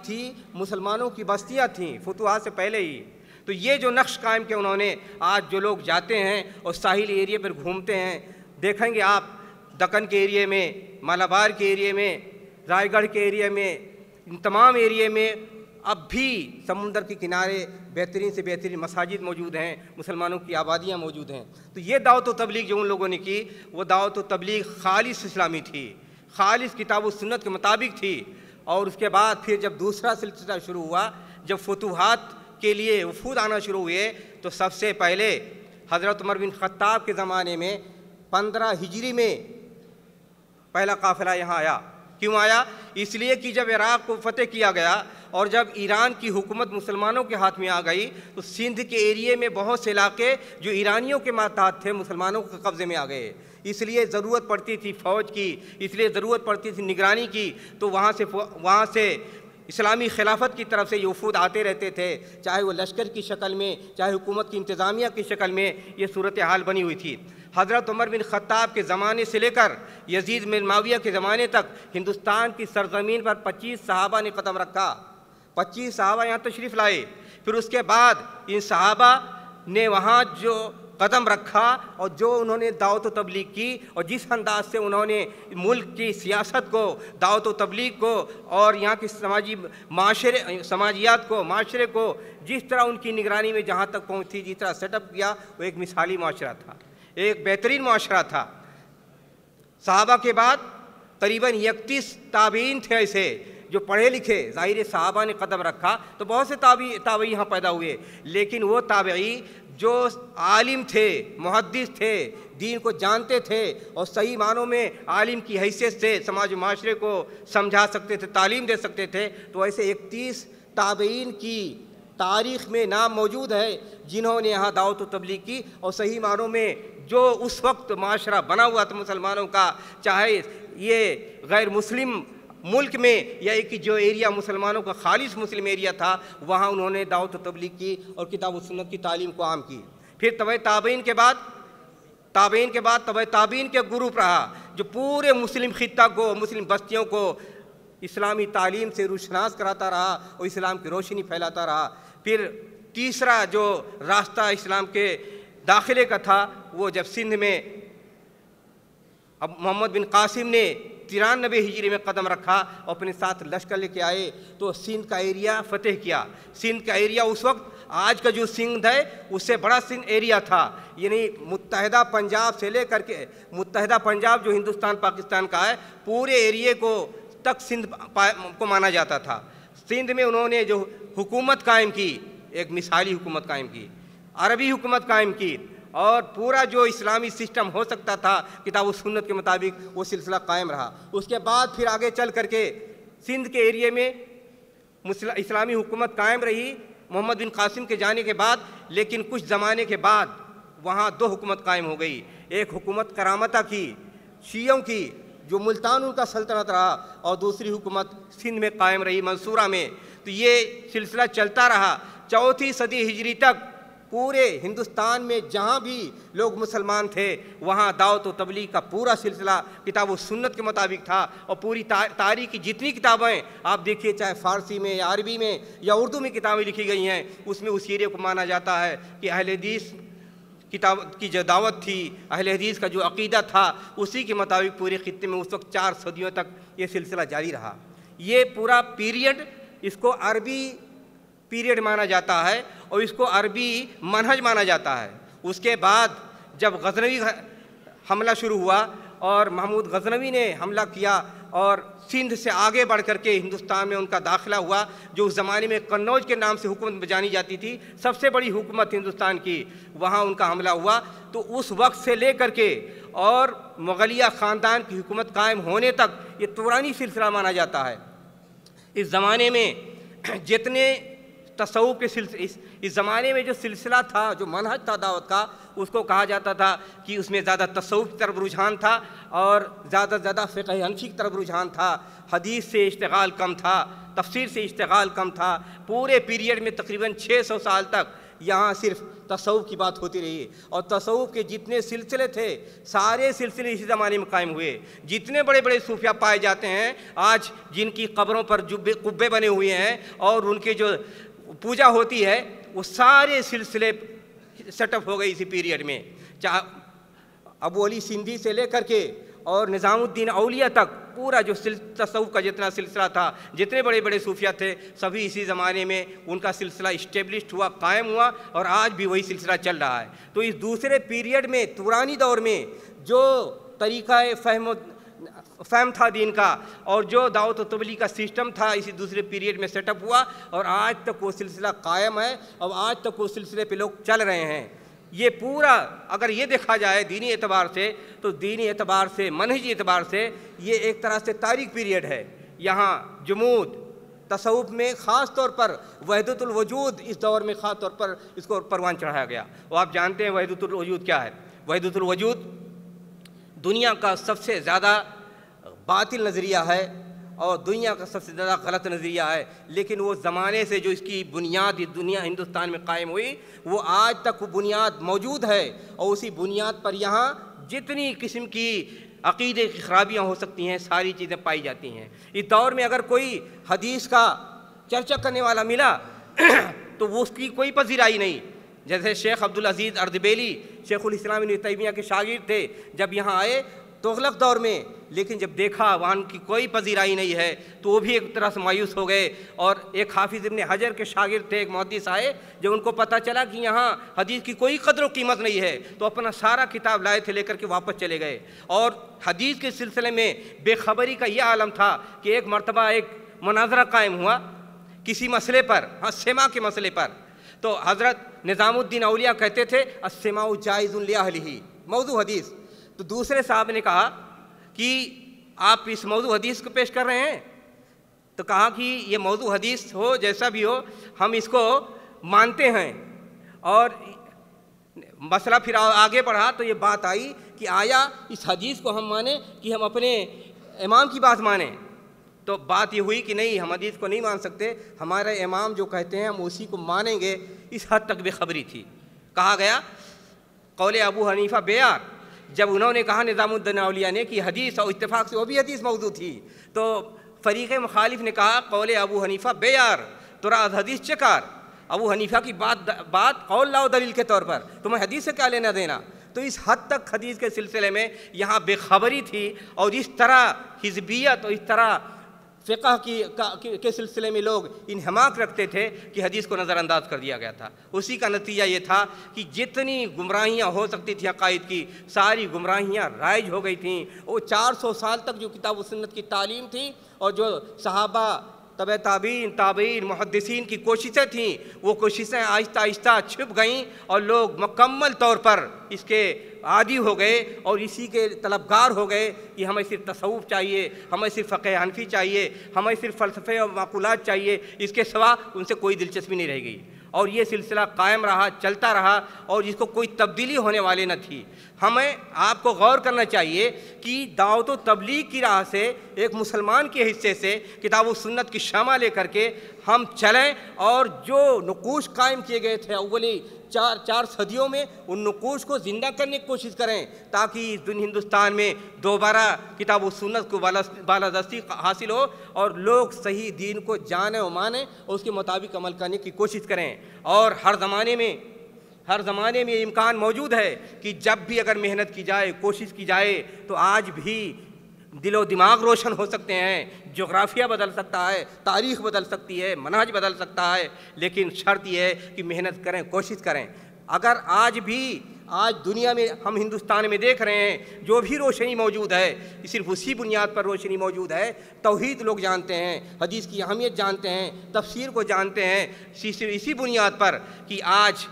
تھی مسلمانوں کی بستیاں تھیں فتوحات سے پہلے ہی۔ تو یہ جو نقش قائم کیا انہوں نے، آج جو لوگ جاتے ہیں اور ساحلی ایریے پر گھومتے ہیں، دیکھیں گے آپ دکن کے ایریے میں، مالابار کے ایریے میں، رائے گڑھ کے ایریے میں، ان تمام ایریے میں اب بھی سمندر کے کنارے بہترین سے بہترین مساجد موجود ہیں، مسلمانوں کی آبادیاں موجود ہیں۔ تو یہ دعوت و تبلیغ جو ان لوگوں نے کی، وہ دعوت و تبلیغ خالص اسلامی تھی، خالص کتاب و سنت کے مطابق تھی۔ اور اس کے بعد پھر جب دوسرا سلسلہ شروع ہوا، جب فتوحات کے لیے وفود آنا شروع ہوئے، تو سب سے پہلے حضرت عمر بن خطاب کے زمانے میں 15 ہجری میں پہلا قافلہ یہاں آیا۔ کیوں آیا؟ اس لیے کہ جب عراق کو فتح کیا گیا اور جب ایران کی حکومت مسلمانوں کے ہاتھ میں آ گئی، تو سندھ کے ایریے میں بہت سے علاقے جو ایرانیوں کے ماتحت تھے مسلمانوں کے قبضے میں آ گئے۔ اس لیے ضرورت پڑتی تھی فوج کی، اس لیے ضرورت پڑتی تھی نگرانی کی، تو وہاں سے اسلامی خلافت کی طرف سے یہ وفود آتے رہتے تھے، چاہے وہ لشکر کی شکل میں، چاہے حکومت کی انتظامیہ کی شکل میں، یہ صورتحال بنی ہوئی تھی۔ حضرت عمر بن خطاب کے زمانے سے لے کر یزید بن معاویہ کے زمانے تک ہندوستان کی سرزمین پر 25 صحابہ نے قدم رکھا، 25 صحابہ یہاں تشریف لائے۔ پھر اس کے بعد ان صحابہ نے وہاں جو قدم رکھا اور جو انہوں نے دعوت و تبلیغ کی، اور جس انداز سے انہوں نے ملک کی سیاست کو، دعوت و تبلیغ کو اور یہاں کی سماجیات کو، معاشرے کو جس طرح ان کی نگرانی میں جہاں تک پہنچی، جس طرح سیٹ اپ کیا، وہ ایک مثالی معاشرہ تھا، ایک بہترین معاشرہ تھا۔ صحابہ کے بعد قریباً 31 تابعین تھے ایسے جو پڑھے لکھے، ظاہر صحابہ نے قدم رکھا تو بہت سے تابعی یہاں پیدا ہوئے، لیکن وہ تابعی جو عالم تھے، محدث تھے، دین کو جانتے تھے اور صحیح معنوں میں عالم کی حیثیت سے سماج و معاشرے کو سمجھا سکتے تھے، تعلیم دے سکتے تھے، تو ایسے 31 تابعین کی تاریخ میں نام موجود ہے جنہوں نے یہاں دعوت و تبلیغ کی، اور صحیح معنوں میں جو اس وقت معاشرہ بنا ہوا تھا مسلمانوں کا، چاہے یہ غیر مسلم ملک میں یا ایک جو ایریا مسلمانوں کا خالص مسلم ایریا تھا، وہاں انہوں نے دعوت و تبلیغ کی اور کتاب و سنت کی تعلیم کو عام کی۔ پھر تبع تابعین کے بعد تبع تابعین کے گروپ رہا جو پورے مسلم خطہ کو، مسلم بستیوں کو اسلامی تعلیم سے روشناس کراتا رہا اور اسلام کی روشنی پھیلاتا رہا۔ پھر تیسرا جو راستہ اسلام کے داخلے کا تھا، وہ جب سندھ میں اب محمد بن قاسم نے 93 ہجری میں قدم رکھا اور اپنے ساتھ لشکر لے کے آئے تو سندھ کا ایریا فتح کیا۔ سندھ کا ایریا اس وقت آج کا جو سندھ ہے اس سے بڑا سندھ ایریا تھا، یعنی متحدہ پنجاب سے لے کر کے متحدہ پنجاب جو ہندوستان پاکستان کا ہے، پورے ایریے کو تک سندھ کو مانا جاتا تھا۔ سندھ میں انہوں نے جو حکومت قائم کی، ایک مثالی حکومت قائم کی، عربی حکومت قائم کی، اور پورا جو اسلامی سسٹم ہو سکتا تھا کتاب و سنت کے مطابق وہ سلسلہ قائم رہا۔ اس کے بعد پھر آگے چل کر کے سندھ کے ایریے میں اسلامی حکومت قائم رہی محمد بن قاسم کے جانے کے بعد، لیکن کچھ زمانے کے بعد وہاں 2 حکومت قائم ہو گئی۔ ایک حکومت کرامتہ کی، شیعوں کی، جو ملتان ان کا سلطنت رہا، اور دوسری حکومت سندھ میں قائم رہی منصورہ میں۔ تو یہ سلسلہ چلتا رہا 4 صدی ہجری تک۔ پورے ہندوستان میں جہاں بھی لوگ مسلمان تھے وہاں دعوت و تبلیغ کا پورا سلسلہ کتاب و سنت کے مطابق تھا، اور پوری تاریخ کی جتنی کتابیں آپ دیکھیے، چاہے فارسی میں یا عربی میں یا اردو میں کتابیں لکھی گئی ہیں، اس میں اس ایرے کو مانا جاتا ہے کہ اہل حدیث کتاب کی جو دعوت تھی، اہل حدیث کا جو عقیدہ تھا، اسی کے مطابق پورے خطے میں اس وقت 4 صدیوں تک یہ سلسلہ جاری رہا۔ یہ پورا پیریڈ اس کو عربی پیریڈ مانا جاتا ہے اور اس کو عربی منہج مانا جاتا ہے۔ اس کے بعد جب غزنوی حملہ شروع ہوا اور محمود غزنوی نے حملہ کیا اور سندھ سے آگے بڑھ کر کے ہندوستان میں ان کا داخلہ ہوا، جو اس زمانے میں قنوج کے نام سے حکومت جانی جاتی تھی، سب سے بڑی حکومت ہندوستان کی، وہاں ان کا حملہ ہوا، تو اس وقت سے لے کر کے اور مغلیہ خاندان کی حکومت قائم ہونے تک یہ طولانی سلسلہ مانا جاتا ہے۔ اس زمانے میں جتنے تصوف کے سلسلے، اس زمانے میں جو سلسلہ تھا، جو منہج تھا دعوت کا، اس کو کہا جاتا تھا کہ اس میں زیادہ تصوف کی طرف رجحان تھا اور زیادہ فقہ حنفی کی طرف رجحان تھا، حدیث سے اشتغال کم تھا، تفسیر سے اشتغال کم تھا۔ پورے پیریڈ میں تقریباً 600 سال تک یہاں صرف تصوف کی بات ہوتی رہی، اور تصوف کے جتنے سلسلے تھے سارے سلسلے اسی زمانے میں قائم ہوئے۔ جتنے بڑے بڑے صوفیاء پائے جاتے ہیں آج، جن کی قبروں پر قبے بنے ہوئے ہیں اور ان کے جو پوجا ہوتی ہے، وہ سارے سلسلے سیٹ اپ ہو گئی اسی پیریڈ میں۔ ابو علی سندھی سے لے کر کے اور نظام الدین اولیاء تک پورا جو تصوف کا جتنا سلسلہ تھا، جتنے بڑے بڑے صوفیاء تھے، سبھی اسی زمانے میں ان کا سلسلہ اسٹیبلشڈ ہوا، قائم ہوا، اور آج بھی وہی سلسلہ چل رہا ہے۔ تو اس دوسرے پیریڈ میں، پرانی دور میں جو طریقہ فہم تھا دین کا، اور جو دعوت و تبلیغ کا سسٹم تھا، اسی دوسرے پیریڈ میں سیٹ اپ ہوا، اور آج تک وہ سلسلہ قائم ہے، اور آج تک وہ سلسلے پہ لوگ چل رہے ہیں۔ یہ پورا اگر یہ دیکھا جائے دینی اعتبار سے، تو دینی اعتبار سے، منہجی اعتبار سے یہ ایک طرح سے تاریک پیریڈ ہے۔ یہاں جمود تصوف میں خاص طور پر وحدت الوجود اس دور میں خاص طور پر اس کو پروان چڑھایا گیا۔ اور آپ جانتے ہیں وحدت الوجود کیا ہے؟ وحدت الوجود دنیا کا سب سے زیادہ باطل نظریہ ہے اور دنیا کا سب سے زیادہ غلط نظریہ ہے، لیکن وہ زمانے سے جو اس کی بنیاد دنیا ہندوستان میں قائم ہوئی، وہ آج تک وہ بنیاد موجود ہے، اور اسی بنیاد پر یہاں جتنی قسم کی عقیدے کی خرابیاں ہو سکتی ہیں ساری چیزیں پائی جاتی ہیں۔ اس دور میں اگر کوئی حدیث کا چرچا کرنے والا ملا تو وہ اس کی کوئی پذیرائی نہیں۔ جیسے شیخ عبدالعزیز اردبیلی شیخ الاسلام ابن تیمیہ کے شاگرد تھے، جب یہاں آئے تغلق دور میں، لیکن جب دیکھا وہاں کی کوئی پذیرائی نہیں ہے تو وہ بھی ایک طرح سے مایوس ہو گئے۔ اور ایک حافظ ابن حجر کے شاگرد تھے، ایک محدث آئے، جب ان کو پتہ چلا کہ یہاں حدیث کی کوئی قدر و قیمت نہیں ہے تو اپنا سارا کتاب لائے تھے، لے کر کے واپس چلے گئے۔ اور حدیث کے سلسلے میں بے خبری کا یہ عالم تھا کہ ایک مرتبہ ایک مناظرہ قائم ہوا کسی مسئلے پر، سما کے مسئلے پر، تو حضرت نظام الدین اولیاء کہتے تھے السماع جائز لأہلہ، موضوع حدیث۔ تو دوسرے صاحب نے کہا کہ آپ اس موضوع حدیث کو پیش کر رہے ہیں، تو کہا کہ یہ موضوع حدیث ہو جیسا بھی ہو، ہم اس کو مانتے ہیں۔ اور مسئلہ پھر آگے بڑھا تو یہ بات آئی کہ آیا اس حدیث کو ہم مانیں کہ ہم اپنے امام کی بات مانیں؟ تو بات یہ ہوئی کہ نہیں، ہم حدیث کو نہیں مان سکتے، ہمارے امام جو کہتے ہیں ہم اسی کو مانیں گے۔ اس حد تک بے خبری تھی۔ کہا گیا قول ابو حنیفہ بیار، جب انہوں نے کہا نظام الدین اولیاء نے کہ حدیث، اور اتفاق سے وہ بھی حدیث موضوع تھی، تو فریق مخالف نے کہا قول ابو حنیفہ بیار تو راز حدیث چکار، ابو حنیفہ کی بات قول لاؤ دلیل کے طور پر، تمہیں حدیث سے کیا لینا دینا؟ تو اس حد تک حدیث کے سلسلے میں یہاں بے خبری تھی، اور اس طرح حزبیت اور اس طرح فقہ کے سلسلے میں لوگ انہماک رکھتے تھے کہ حدیث کو نظر انداز کر دیا گیا تھا۔ اسی کا نتیجہ یہ تھا کہ جتنی گمراہیاں ہو سکتی تھیں عقائد کی، ساری گمراہیاں رائج ہو گئی تھیں۔ وہ 400 سال تک جو کتاب و سنت کی تعلیم تھی، اور جو صحابہ، تبع تابعین، محدثین کی کوششیں تھیں، وہ کوششیں آہستہ آہستہ چھپ گئیں، اور لوگ مکمل طور پر اس کے عادی ہو گئے اور اسی کے طلبگار ہو گئے کہ ہمیں صرف تصوف چاہیے، ہمیں صرف فقہ حنفی چاہیے، ہمیں صرف فلسفے اور معقولات چاہیے، اس کے سوا ان سے کوئی دلچسپی نہیں رہ گئی۔ اور یہ سلسلہ قائم رہا، چلتا رہا، اور اس کو کوئی تبدیلی ہونے والے نہ تھی۔ ہمیں آپ کو غور کرنا چاہیے کہ دعوت و تبلیغ کی راہ سے، ایک مسلمان کے حصے سے کتاب و سنت کی شمع لے کر کے ہم چلیں، اور جو نقوش قائم کیے گئے تھے اولی چار صدیوں میں، ان نقوش کو زندہ کرنے کی کوشش کریں، تاکہ اس ہندوستان میں دوبارہ کتاب و سنت کو بالادستی حاصل ہو، اور لوگ صحیح دین کو جانیں و مانیں، اور اس کے مطابق عمل کرنے کی کوشش کریں۔ اور ہر زمانے میں یہ امکان موجود ہے کہ جب بھی اگر محنت کی جائے، کوشش کی جائے، تو آج بھی دل و دماغ روشن ہو سکتے ہیں، جغرافیہ بدل سکتا ہے، تاریخ بدل سکتی ہے، منہج بدل سکتا ہے، لیکن شرط یہ ہے کہ محنت کریں، کوشش کریں۔ اگر آج دنیا میں ہم ہندوستان میں دیکھ رہے ہیں جو بھی روشنی موجود ہے، صرف اسی بنیاد پر روشنی موجود ہے، توحید لوگ جانتے ہیں، حدیث کی اہمیت جانتے ہیں، تفسیر کو جانتے ہیں، اسی بنیاد پر کہ آج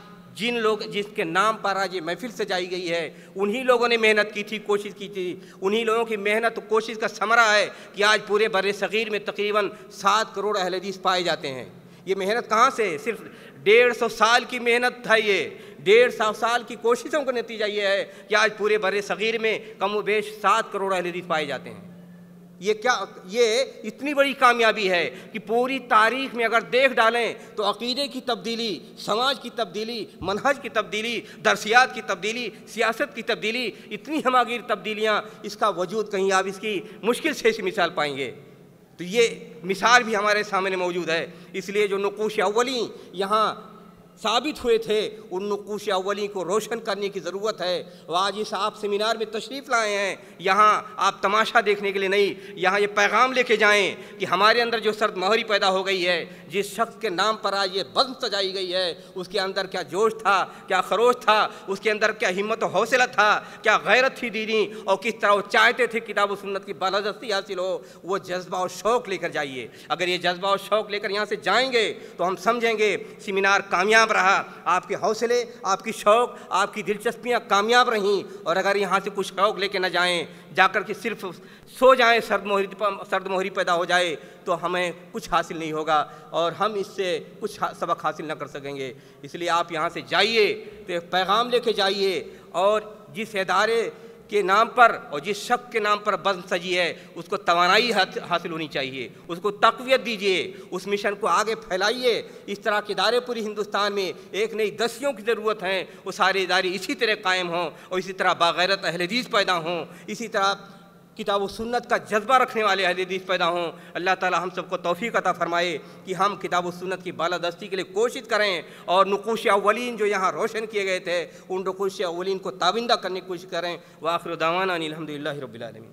جس کے نام پر آج یہ محفل سجائی گئی ہے، انہی لوگوں نے محنت کی تھی، کوشش کی تھی، انہی لوگوں کی محنت و کوشش کا ثمرہ ہے کہ آج پورے بر صغیر میں تقریباً 7 کروڑ اہل حدیث پائے جاتے ہیں۔ یہ محنت کہاں سے؟ صرف 150 سال کی محنت تھا، یہ 150 سال کی کوششوں کا نتیجہ یہ ہے کہ آج پورے بر صغیر میں کم و بیش 7 کروڑ اہل حدیث پائے جاتے ہیں۔ یہ اتنی بڑی کامیابی ہے کہ پوری تاریخ میں اگر دیکھ ڈالیں تو عقیدے کی تبدیلی، سماج کی تبدیلی، منہج کی تبدیلی، درسیات کی تبدیلی، سیاست کی تبدیلی، اتنی ہماگیر تبدیلیاں، اس کا وجود کہیں آپ اس کی مشکل سے ایسی مثال پائیں گے۔ تو یہ مثال بھی ہمارے سامنے موجود ہے۔ اس لیے جو نقوش اولین یہاں ثابت ہوئے تھے، ان نقوش اولین کو روشن کرنے کی ضرورت ہے۔ اور آج اس آپ سیمینار میں تشریف لائے ہیں، یہاں آپ تماشا دیکھنے کے لیے نہیں، یہاں یہ پیغام لے کے جائیں کہ ہمارے اندر جو سرد مہری پیدا ہو گئی ہے، جس شخص کے نام پر آج یہ بزم سجائی گئی ہے، اس کے اندر کیا جوش تھا، کیا خروش تھا، اس کے اندر کیا ہمت و حوصلہ تھا، کیا غیرت تھی دینی، اور کس طرح وہ چاہتے تھے کتاب و سنت کی بالادستی حاصل ہو۔ وہ جذبہ اور شوق لے کر جائیے۔ اگر یہ جذبہ اور شوق لے کر یہاں سے جائیں گے تو ہم سمجھیں گے سیمینار کامیاب رہا، آپ کے حوصلے، آپ کی شوق، آپ کی دلچسپیاں کامیاب رہیں۔ اور اگر یہاں سے کچھ شوق لے کے نہ جائیں، جا کر کے صرف سو جائیں، سرد مہری پیدا ہو جائے، تو ہمیں کچھ حاصل نہیں ہوگا اور ہم اس سے کچھ سبق حاصل نہ کر سکیں گے۔ اس لیے آپ یہاں سے جائیے تو ایک پیغام لے کے جائیے، اور جس ادارے کے نام پر اور جس شخص کے نام پر بزم سجی ہے، اس کو توانائی حاصل ہونی چاہیے، اس کو تقویت دیجیے، اس مشن کو آگے پھیلائیے۔ اس طرح کے ادارے پوری ہندوستان میں ایک نئی دسیوں کی ضرورت ہے، وہ سارے ادارے اسی طرح قائم ہوں اور اسی طرح باغیرت اہل حدیث پیدا ہوں، اسی طرح کتاب و سنت کا جذبہ رکھنے والے اہل حدیث پیدا ہوں۔ اللہ تعالی ہم سب کو توفیق عطا فرمائے کہ ہم کتاب و سنت کی بالادستی کے لیے کوشش کریں، اور نقوش اولین جو یہاں روشن کیے گئے تھے، ان نقوش اولین کو تابندہ کرنے کی کوشش کریں۔ وآخر دعوانا ان الحمدللہ رب العالمین۔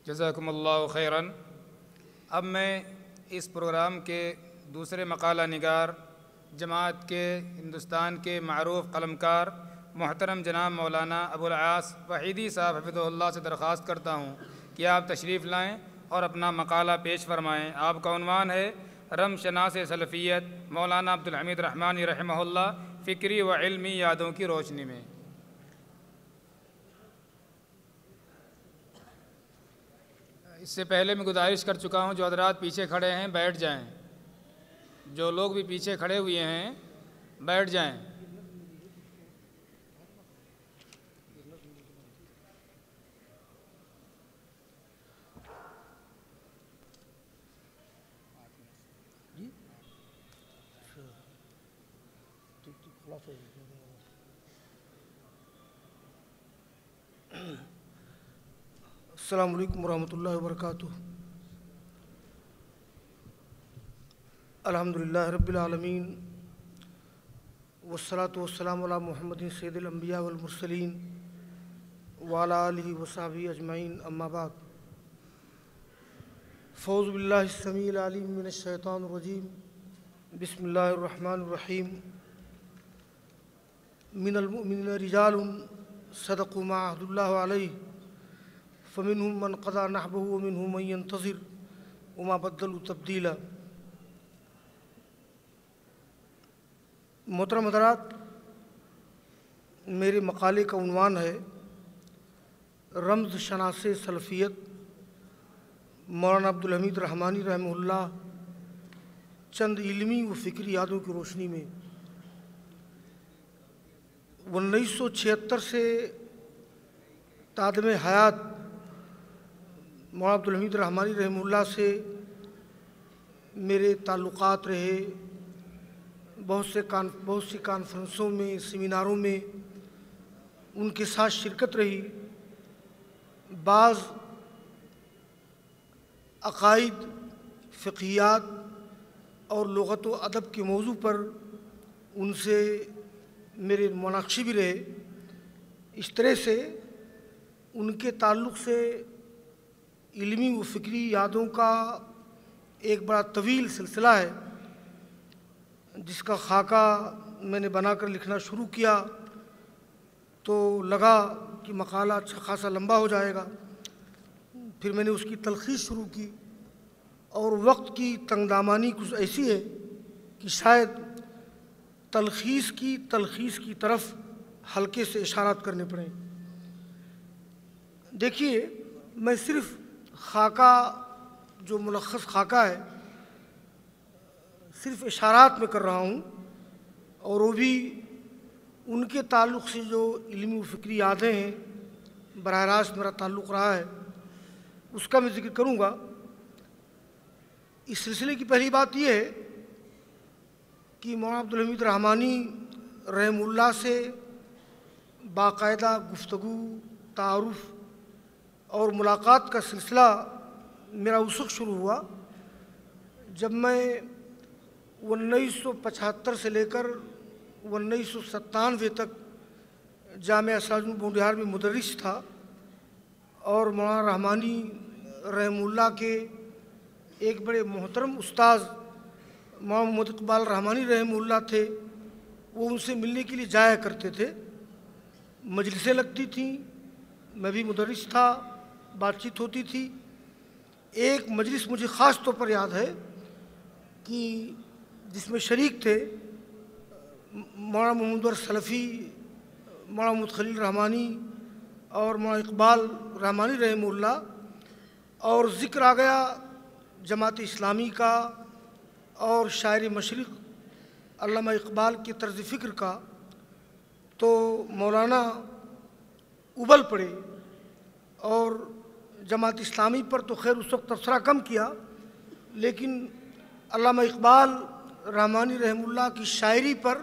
جزاکم اللہ خیراً۔ اب میں اس پروگرام کے دوسرے مقالہ نگار، جماعت کے ہندوستان کے معروف قلمکار محترم جناب مولانا ابو العاص وحیدی صاحب حفظہ اللہ سے درخواست کرتا ہوں کہ آپ تشریف لائیں اور اپنا مقالہ پیش فرمائیں۔ آپ کا عنوان ہے رم شناس سلفیت، مولانا عبدالحمید رحمانی رحمہ اللہ، فکری و علمی یادوں کی روشنی میں۔ اس سے پہلے میں گزارش کر چکا ہوں، جو حضرات پیچھے کھڑے ہیں بیٹھ جائیں، جو لوگ بھی پیچھے کھڑے ہوئے ہیں بیٹھ جائیں۔ السلام علیکم ورحمۃ اللہ وبرکاتہ۔ الحمدللہ رب العالمین، والصلاة والسلام علی محمد سید الانبیاء والمرسلین وعلی آلہ وصحبہ اجمعین، اما بعد۔ فاعوذ باللہ السمیع العلیم من الشیطان الرجیم، بسم اللہ الرحمن الرحیم۔ من المؤمنین رجال صدقوا ما عهد اللہ علیہ فمنهم من قضى نحبه ومنهم من ينتظر وما بدلوا تبدیلا۔ محترم حضرات، میرے مقالے کا عنوان ہے رمز شناس سلفیت، مولانا عبدالحمید رحمانی رحمہ اللہ، چند علمی و فکری یادوں کی روشنی میں۔ 1976 سے تادم حیات مولانا عبدالحمید رحمانی رحمہ اللہ سے میرے تعلقات رہے، بہت سی کانفرنسوں میں، سیمیناروں میں ان کے ساتھ شرکت رہی۔ بعض عقائد، فقہیات اور لغت و ادب کے موضوع پر ان سے میرے مناقشے بھی رہے۔ اس طرح سے ان کے تعلق سے علمی و فکری یادوں کا ایک بڑا طویل سلسلہ ہے، جس کا خاکہ میں نے بنا کر لکھنا شروع کیا تو لگا کہ مقالہ اچھا خاصا لمبا ہو جائے گا۔ پھر میں نے اس کی تلخیص شروع کی، اور وقت کی تنگ دامانی کچھ ایسی ہے کہ شاید تلخیص کی طرف ہلکے سے اشارات کرنے پڑیں۔ دیکھیے، میں صرف خاکہ، جو ملخص خاکہ ہے، صرف اشارات میں کر رہا ہوں، اور وہ بھی ان کے تعلق سے جو علمی و فکری یادیں ہیں، براہ راست میرا تعلق رہا ہے اس کا میں ذکر کروں گا۔ اس سلسلے کی پہلی بات یہ ہے کہ مولانا عبدالحمید رحمانی رحمہ اللہ سے باقاعدہ گفتگو، تعارف اور ملاقات کا سلسلہ میرا اس وقت شروع ہوا جب میں 1975 سے لے کر 1997 تک جامعہ سراج العلوم بہار میں مدرس تھا، اور مولانا رحمانی رحمہ اللہ کے ایک بڑے محترم استاذ مولانا محمد اقبال رحمانی رحمہ اللہ تھے، وہ ان سے ملنے کے لیے جایا کرتے تھے، مجلسیں لگتی تھیں، میں بھی مدرس تھا، بات چیت ہوتی تھی۔ ایک مجلس مجھے خاص طور پر یاد ہے کہ جس میں شریک تھے مولانا محمد سلفی، مولانا محمد خلیل رحمانی اور مولانا اقبال رحمانی رحمہ اللہ، اور ذکر آ گیا جماعت اسلامی کا اور شاعر مشرق علامہ اقبال کے طرز فکر کا، تو مولانا ابل پڑے، اور جماعت اسلامی پر تو خیر اس وقت تبصرہ کم کیا، لیکن علامہ اقبال رحمانی رحمہ اللہ کی شاعری پر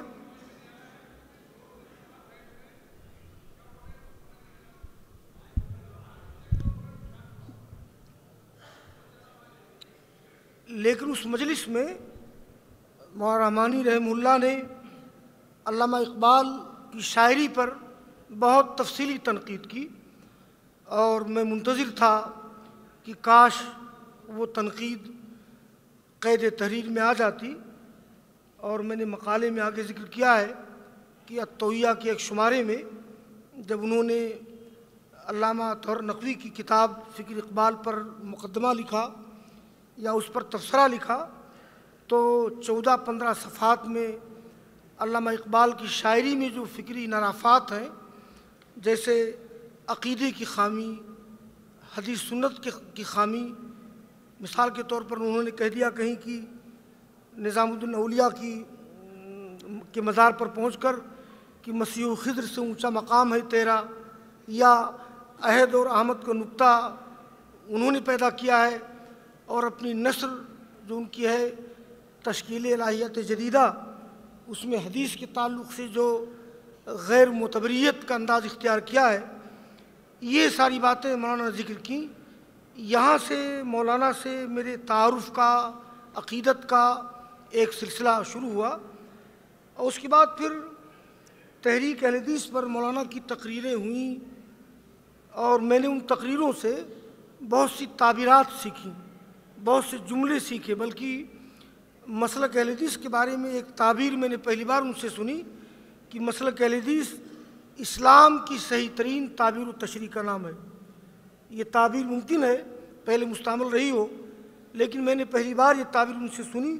لیکن اس مجلس میں مولانا رحمانی رحمہ اللہ نے علامہ اقبال کی شاعری پر بہت تفصیلی تنقید کی، اور میں منتظر تھا کہ کاش وہ تنقید قید تحریر میں آ جاتی، اور میں نے مقالے میں آگے ذکر کیا ہے کہ التویہ کے ایک شمارے میں جب انہوں نے علامہ طاہر نقوی کی کتاب فکر اقبال پر مقدمہ لکھا یا اس پر تبصرہ لکھا، تو 14-15 صفحات میں علامہ اقبال کی شاعری میں جو فکری انحرافات ہیں، جیسے عقیدے کی خامی، حدیث سنت کی خامی، مثال کے طور پر انہوں نے کہہ دیا کہیں کہ نظام الدین اولیاء کے مزار پر پہنچ کر کہ مسیح و خضر سے اونچا مقام ہے تیرا، یا عہد اور احمد کا نقطہ انہوں نے پیدا کیا ہے، اور اپنی نثر جو ان کی ہے تشکیل الہیات جدیدہ، اس میں حدیث کے تعلق سے جو غیر معتبریت کا انداز اختیار کیا ہے، یہ ساری باتیں مولانا نے ذکر کیں۔ یہاں سے مولانا سے میرے تعارف کا، عقیدت کا ایک سلسلہ شروع ہوا، اور اس کے بعد پھر تحریک اہل حدیث پر مولانا کی تقریریں ہوئیں، اور میں نے ان تقریروں سے بہت سی تعبیرات سیکھیں، بہت سے جملے سیکھے، بلکہ مسلک اہل حدیث کے بارے میں ایک تعبیر میں نے پہلی بار ان سے سنی کہ مسلک اہل حدیث اسلام کی صحیح ترین تعبیر و تشریح کا نام ہے۔ یہ تعبیر ممکن ہے پہلے مستعمل رہی ہو، لیکن میں نے پہلی بار یہ تعبیر ان سے سنی،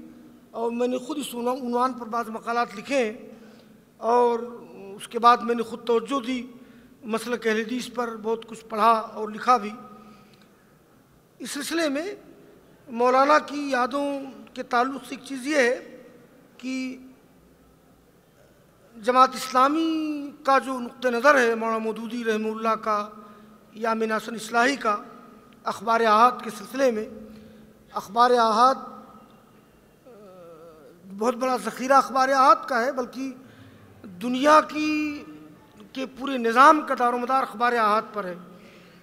اور میں نے خود اس عنوان پر بعض مقالات لکھے ہیں، اور اس کے بعد میں نے خود توجہ دی، مسلک اہل حدیث پر بہت کچھ پڑھا اور لکھا بھی۔ اس سلسلے میں مولانا کی یادوں کے تعلق سے ایک چیز یہ ہے کہ جماعت اسلامی کا جو نقطہ نظر ہے مولانا مودودی رحمہ اللہ کا یا امین حسن اصلاحی کا اخبار احاد کے سلسلے میں، اخبار احاد بہت بڑا ذخیرہ اخبار احاد کا ہے، بلکہ دنیا کے پورے نظام کا دار و مدار اخبار احاد پر ہے،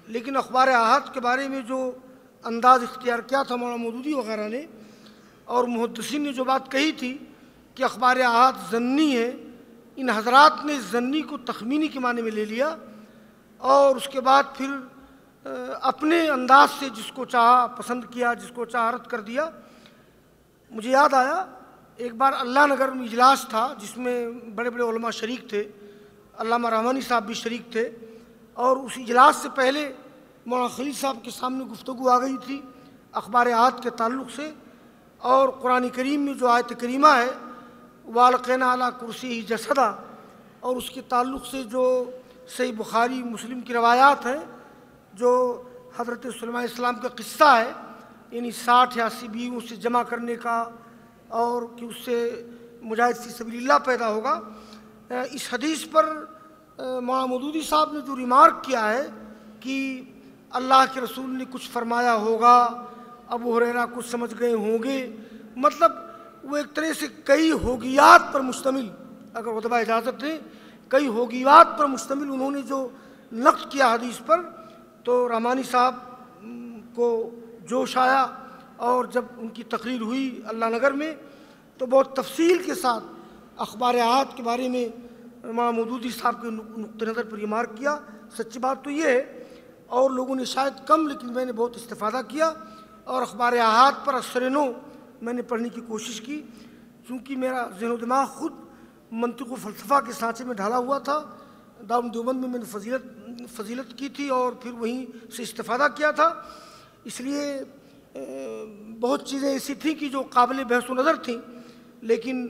لیکن اخبار احاد کے بارے میں جو انداز اختیار کیا تھا مولانا مودودی وغیرہ نے، اور محدثین نے جو بات کہی تھی کہ اخبار احاد ضنی ہے، ان حضرات نے ضنی کو تخمینی کے معنی میں لے لیا، اور اس کے بعد پھر اپنے انداز سے جس کو چاہا پسند کیا، جس کو چاہا رد کر دیا۔ مجھے یاد آیا ایک بار اللہ نگر میں اجلاس تھا جس میں بڑے بڑے علماء شریک تھے، علامہ رحمانی صاحب بھی شریک تھے، اور اس اجلاس سے پہلے مولانا خلیل صاحب کے سامنے گفتگو آ گئی تھی اخبار احاد کے تعلق سے، اور قرآن کریم میں جو آیت کریمہ ہے وَأَلْقَيْنَا عَلَىٰ كُرْسِيِّهِ جَسَدًا، اور اس کے تعلق سے جو صحیح بخاری مسلم کی روایات ہیں، جو حضرت سلیمان علیہ السلام کا قصہ ہے، یعنی 60 یا 80 بیویوں سے جمع کرنے کا، اور کہ اس سے مجاہد فی سبیل اللہ پیدا ہوگا۔ اس حدیث پر مولانا مودودی صاحب نے جو ریمارک کیا ہے کہ اللہ کے رسول نے کچھ فرمایا ہوگا، ابو ہریرہ کچھ سمجھ گئے ہوں گے، مطلب وہ ایک طرح سے کئی ہوگیات پر مشتمل، اگر ادبا اجازت دیں، کئی ہوگیات پر مشتمل انہوں نے جو نقد کیا حدیث پر، تو رحمانی صاحب کو جوش آیا، اور جب ان کی تقریر ہوئی اللہ نگر میں تو بہت تفصیل کے ساتھ اخبار احاد کے بارے میں مولانا مودودی صاحب کے نقطۂ نظر پر ریمارک کیا۔ سچی بات تو یہ ہے، اور لوگوں نے شاید کم، لیکن میں نے بہت استفادہ کیا، اور اخبار احاد پر اثر نو میں نے پڑھنے کی کوشش کی، چونکہ میرا ذہن و دماغ خود منطق و فلسفہ کے سانچے میں ڈھالا ہوا تھا۔ دارالعلوم دیوبند میں نے فضیلت کی تھی اور پھر وہیں سے استفادہ کیا تھا، اس لیے بہت چیزیں ایسی تھیں کہ جو قابل بحث و نظر تھیں، لیکن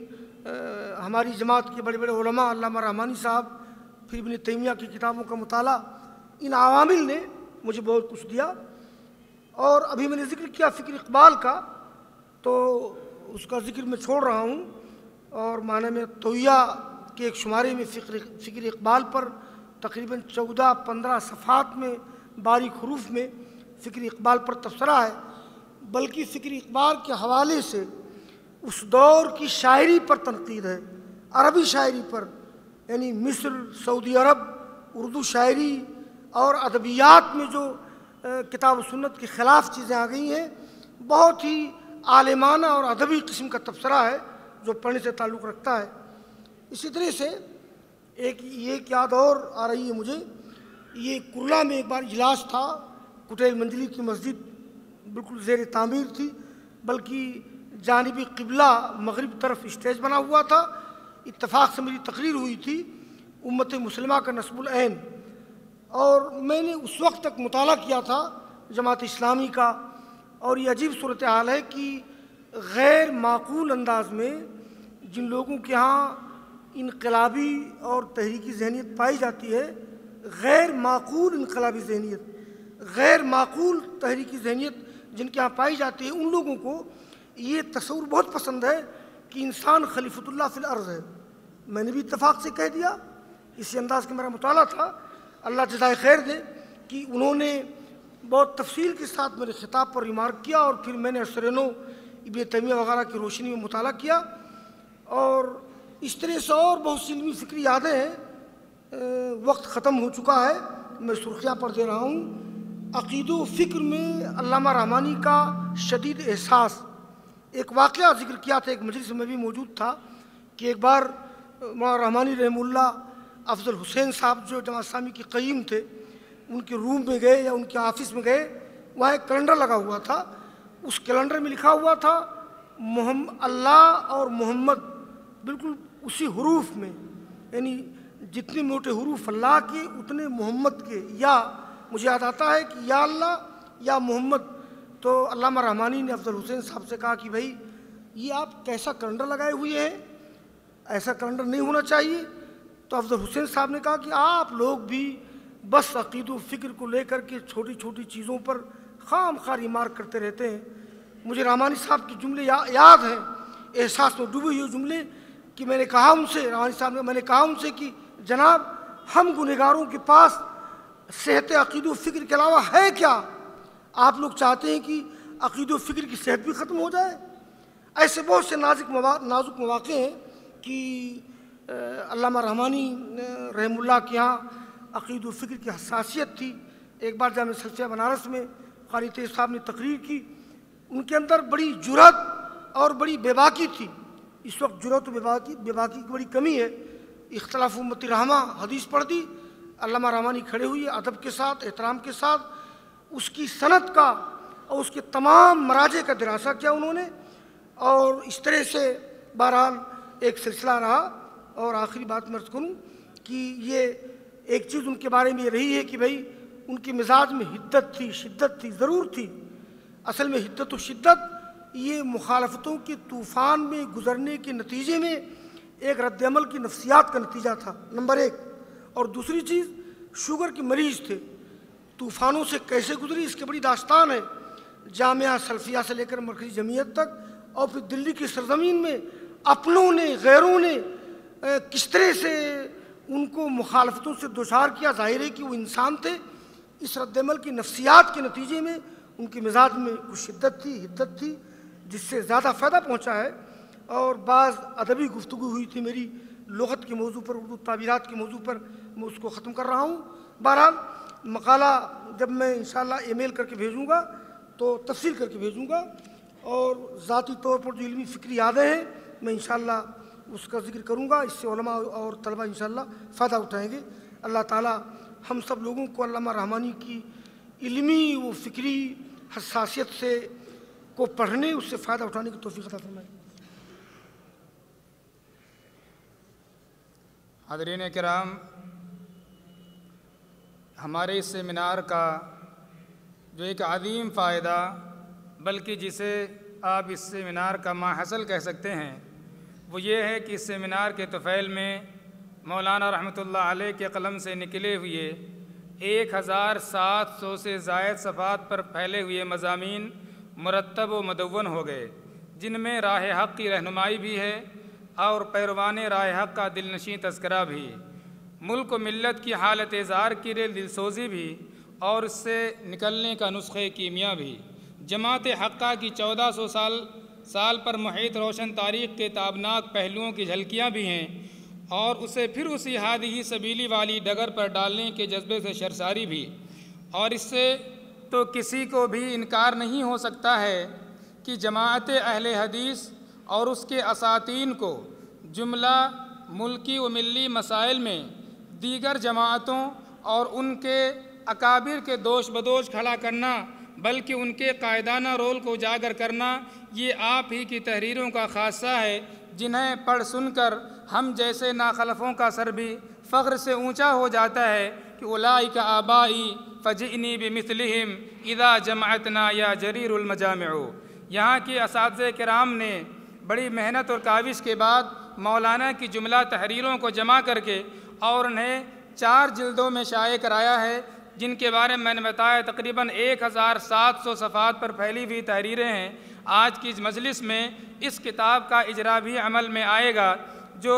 ہماری جماعت کے بڑے بڑے علماء، علامہ رحمانی صاحب، پھر ابن تیمیہ کی کتابوں کا مطالعہ، ان عوامل نے مجھے بہت کچھ دیا۔ اور ابھی میں نے ذکر کیا فکر اقبال کا، تو اس کا ذکر میں چھوڑ رہا ہوں، اور معنی میں تویہ کے ایک شمارے میں فکر اقبال پر تقریباً 14-15 صفحات میں باریک حروف میں فکر اقبال پر تبصرہ ہے، بلکہ فکر اقبال کے حوالے سے اس دور کی شاعری پر تنقید ہے، عربی شاعری پر، یعنی مصر، سعودی عرب، اردو شاعری اور ادبیات میں جو کتاب و سنت کے خلاف چیزیں آ گئی ہیں، بہت ہی عالمانہ اور ادبی قسم کا تبصرہ ہے جو پڑھنے سے تعلق رکھتا ہے۔ اسی طرح سے ایک یاد اور آ رہی ہے مجھے، یہ کرلا میں ایک بار اجلاس تھا، کٹیل منجلی کی مسجد بالکل زیر تعمیر تھی، بلکہ جانبی قبلہ مغرب طرف اسٹیج بنا ہوا تھا، اتفاق سے میری تقریر ہوئی تھی امت مسلمہ کا نصب العین، اور میں نے اس وقت تک مطالعہ کیا تھا جماعت اسلامی کا، اور یہ عجیب صورتحال ہے کہ غیر معقول انداز میں جن لوگوں کے ہاں انقلابی اور تحریکی ذہنیت پائی جاتی ہے، غیر معقول انقلابی ذہنیت، غیر معقول تحریکی ذہنیت جن کے ہاں پائی جاتی ہے، ان لوگوں کو یہ تصور بہت پسند ہے کہ انسان خلیفۃ اللہ فی الارض ہے۔ میں نے بھی اتفاق سے کہہ دیا، اسی انداز کا میرا مطالعہ تھا، اللہ جزائے خیر دے کہ انہوں نے بہت تفصیل کے ساتھ میرے خطاب پر ریمارک کیا، اور پھر میں نے اثر نو ابن تیمیہ وغیرہ کی روشنی میں مطالعہ کیا، اور اس طرح سے اور بہت سی علمی فکری یادیں ہیں۔ وقت ختم ہو چکا ہے، میں سرخیاں پر دے رہا ہوں۔ عقید و فکر میں علامہ رحمانی کا شدید احساس، ایک واقعہ ذکر کیا تھا، ایک مجلس میں بھی موجود تھا کہ ایک بار مولانا رحمانی رحمہ اللہ افضل حسین صاحب جو جماعت اسلامی کے قیم تھے، ان کے روم میں گئے یا ان کے آفس میں گئے، وہاں ایک کیلنڈر لگا ہوا تھا، اس کیلنڈر میں لکھا ہوا تھا اللہ اور محمد، بالکل اسی حروف میں، یعنی جتنے موٹے حروف اللہ کے اتنے محمد کے، یا مجھے یاد آتا ہے کہ یا اللہ یا محمد۔ تو علامہ رحمانی نے افضل حسین صاحب سے کہا کہ بھائی یہ آپ کیسا کیلنڈر لگائے ہوئے ہیں، ایسا کیلنڈر نہیں ہونا چاہیے۔ تو افضل حسین صاحب نے کہا کہ آپ لوگ بھی بس عقید و فکر کو لے کر کے چھوٹی چھوٹی چیزوں پر خام خواہ ریمارک کرتے رہتے ہیں۔ مجھے رحمانی صاحب کے جملے یاد ہیں، احساس میں ڈوبے ہوئے جملے، کہ میں نے کہا ان سے، رحمانی صاحب نے، میں نے کہا ان سے کہ جناب ہم گنہگاروں کے پاس صحت عقید و فکر کے علاوہ ہے کیا؟ آپ لوگ چاہتے ہیں کہ عقید و فکر کی صحت بھی ختم ہو جائے؟ ایسے بہت سے نازک مواقع ہیں کہ علامہ رحمانی رحم اللہ کے یہاں عقید و فکر کی حساسیت تھی۔ ایک بار جامعہ سلفیہ بنارس میں قاری تیز صاحب نے تقریر کی، ان کے اندر بڑی جرأت اور بڑی بے باکی تھی۔ اس وقت جرأت و بے باکی کی بڑی کمی ہے۔ اختلاف امتی رحمہ حدیث پڑھ دی، علامہ رحمانی کھڑے ہوئے ادب کے ساتھ، احترام کے ساتھ، اس کی سند کا اور اس کے تمام مراجع کا دراسہ کیا انہوں نے، اور اس طرح سے بہرحال ایک سلسلہ رہا۔ اور آخری بات میں عرض کروں کہ یہ ایک چیز ان کے بارے میں یہ رہی ہے کہ بھائی ان کے مزاج میں حدت تھی، شدت تھی، ضرور تھی۔ اصل میں حدت و شدت یہ مخالفتوں کے طوفان میں گزرنے کے نتیجے میں ایک رد عمل کی نفسیات کا نتیجہ تھا، نمبر ایک۔ اور دوسری چیز، شوگر کے مریض تھے، طوفانوں سے کیسے گزری اس کی بڑی داستان ہے، جامعہ سلفیہ سے لے کر مرکزی جمعیت تک، اور پھر دلی کی سرزمین میں اپنوں نے غیروں نے کس طرح سے ان کو مخالفتوں سے دوچار کیا۔ ظاہر ہے کہ وہ انسان تھے، اس رد عمل کی نفسیات کے نتیجے میں ان کے مزاج میں کچھ شدت تھی، حدت تھی، جس سے زیادہ فائدہ پہنچا ہے۔ اور بعض ادبی گفتگو ہوئی تھی میری لغت کے موضوع پر، اردو تعبیرات کے موضوع پر، میں اس کو ختم کر رہا ہوں۔ بہرحال مقالہ جب میں انشاءاللہ ای میل کر کے بھیجوں گا تو تفصیل کر کے بھیجوں گا، اور ذاتی طور پر جو علمی فکری یادیں ہیں میں انشاءاللہ اس کا ذکر کروں گا۔ اس سے علماء اور طلباء انشاءاللہ فائدہ اٹھائیں گے۔ اللہ تعالیٰ ہم سب لوگوں کو علامہ رحمانی کی علمی و فکری حساسیت سے کو پڑھنے، اس سے فائدہ اٹھانے کی توفیق عطا فرمائے۔ حاضرین کرام، ہمارے اس سیمینار کا جو ایک عظیم فائدہ، بلکہ جسے آپ اس سیمینار کا ماحصل کہہ سکتے ہیں، وہ یہ ہے کہ اس سیمینار کے طفیل میں مولانا رحمۃ اللہ علیہ کے قلم سے نکلے ہوئے 1700 سے زائد صفحات پر پھیلے ہوئے مضامین مرتب و مدون ہو گئے، جن میں راہ حق کی رہنمائی بھی ہے اور پیروان راہ حق کا دلنشیں تذکرہ بھی، ملک و ملت کی حالت اظہار کی دلسوزی بھی، اور اس سے نکلنے کا نسخہ کیمیا بھی، جماعت حقہ کی 1400 سال پر محیط روشن تاریخ کے تابناک پہلوؤں کی جھلکیاں بھی ہیں، اور اسے پھر اسی ہادی سبیلی والی ڈگر پر ڈالنے کے جذبے سے سرشاری بھی۔ اور اس سے تو کسی کو بھی انکار نہیں ہو سکتا ہے کہ جماعت اہل حدیث اور اس کے اساتین کو جملہ ملکی و ملی مسائل میں دیگر جماعتوں اور ان کے اکابر کے دوش بدوش کھڑا کرنا، بلکہ ان کے قائدانہ رول کو اجاگر کرنا، یہ آپ ہی کی تحریروں کا خاصہ ہے، جنہیں پڑھ سن کر ہم جیسے ناخلفوں کا سر بھی فخر سے اونچا ہو جاتا ہے کہ اولئک آبائی فجئنی بمثلہم اذا جمعتنا یا جریر المجامع۔ یہاں کے اساتذہ کرام نے بڑی محنت اور کاوش کے بعد مولانا کی جملہ تحریروں کو جمع کر کے اور انہیں 4 جلدوں میں شائع کرایا ہے، جن کے بارے میں نے بتایا تقریباً 1700 صفحات پر پھیلی ہوئی تحریریں ہیں۔ آج کی اس مجلس میں اس کتاب کا اجرا بھی عمل میں آئے گا، جو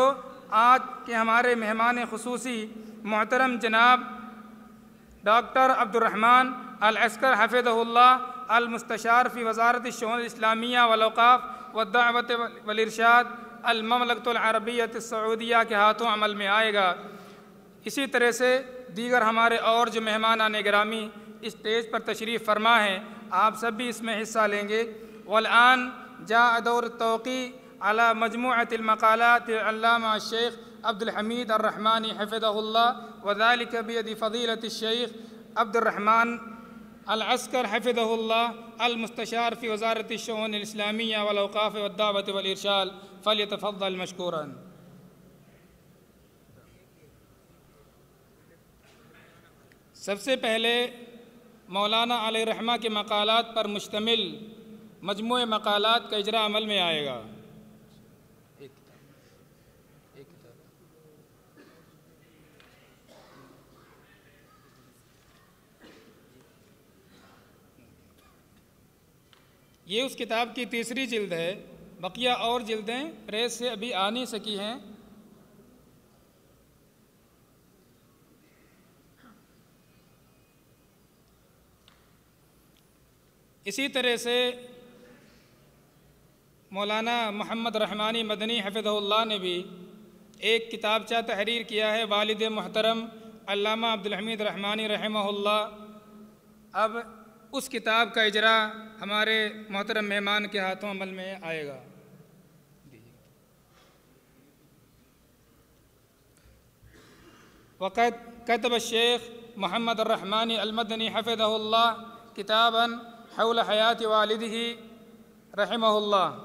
آج کے ہمارے مہمان خصوصی محترم جناب ڈاکٹر عبد الرحمن العسکر حفظہ اللہ، المستشار فی وزارت الشؤون الاسلامیہ والاوقاف والدعوت والارشاد المملکۃ العربیۃ السعودیہ کے ہاتھوں عمل میں آئے گا۔ اسی طرح سے دیگر ہمارے اور جو مہمانان گرامی اسٹیج پر تشریف فرما ہیں، آپ سب بھی اس میں حصہ لیں گے۔ والآن جاء دور التوقیع على مجموعة المقالات علامہ الشیخ عبد الحمید الرحمانی حفظہ اللہ، وذلك بيد فضیلة الشیخ عبد الرحمن العسکر حفظہ اللہ، المستشار في وزارة الشؤون الإسلامية والأوقاف والدعوة والإرشاد، فليتفضل مشكورا۔ سب سے پہلے مولانا علیہ رحمہ کے مقالات پر مشتمل مجموعہ مقالات کا اجرا عمل میں آئے گا۔ یہ اس کتاب کی تیسری جلد ہے، بقیہ اور جلدیں پریس سے ابھی آ نہیں سکی ہیں۔ اسی طرح سے مولانا محمد رحمانی مدنی حفظہ اللہ نے بھی ایک کتابچہ تحریر کیا ہے، والد محترم علامہ عبد الحمید رحمانی رحمہ اللہ۔ اب اس کتاب کا اجرا ہمارے محترم مہمان کے ہاتھوں عمل میں آئے گا۔ وقد كتب الشيخ محمد الرحمانی المدنی حفظہ اللہ کتابا حول حیات والدہ رحمہ اللہ۔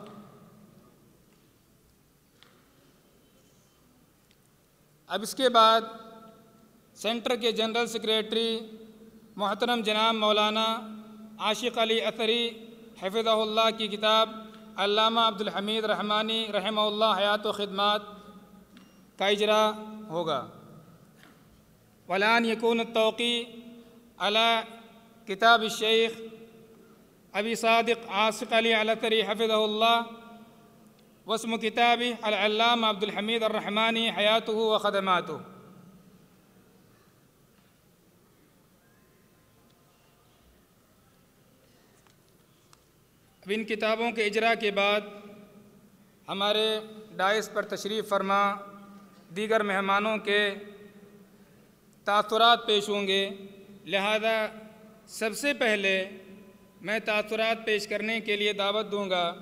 اب اس کے بعد سینٹر کے جنرل سیکریٹری محترم جناب مولانا عاشق علی اثری حفظہ اللہ کی کتاب علامہ عبد الحمید رحمانی رحمہ اللہ حیات و خدمات کا اجرا ہوگا۔ والآن یکون التوقیع علی کتاب الشیخ ابی صادق عاشق علی الاثری حفظہ اللہ، واسم کتابہ العلامہ عبد الحمید الرحمانی حیاتہ و خدماتہ۔ اب ان کتابوں کے اجرا کے بعد ہمارے ڈائس پر تشریف فرما دیگر مہمانوں کے تاثرات پیش ہوں گے، لہذا سب سے پہلے میں تاثرات پیش کرنے کے لیے دعوت دوں گا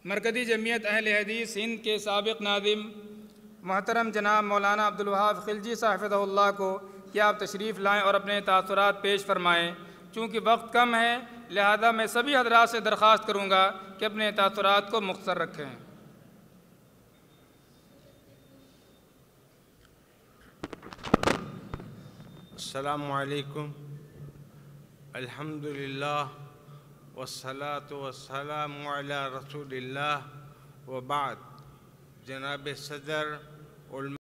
مرکزی جمعیت اہل حدیث ہند کے سابق ناظم محترم جناب مولانا عبدالوہاب خلجی صاحب حفظہ اللہ کو کہ آپ تشریف لائیں اور اپنے تاثرات پیش فرمائیں۔ چونکہ وقت کم ہے لہذا میں سبھی حضرات سے درخواست کروں گا کہ اپنے تاثرات کو مختصر رکھیں۔ السلام علیکم، الحمدللہ والصلاة والسلام علی رسول اللہ وبعد۔ جناب صدر، علماء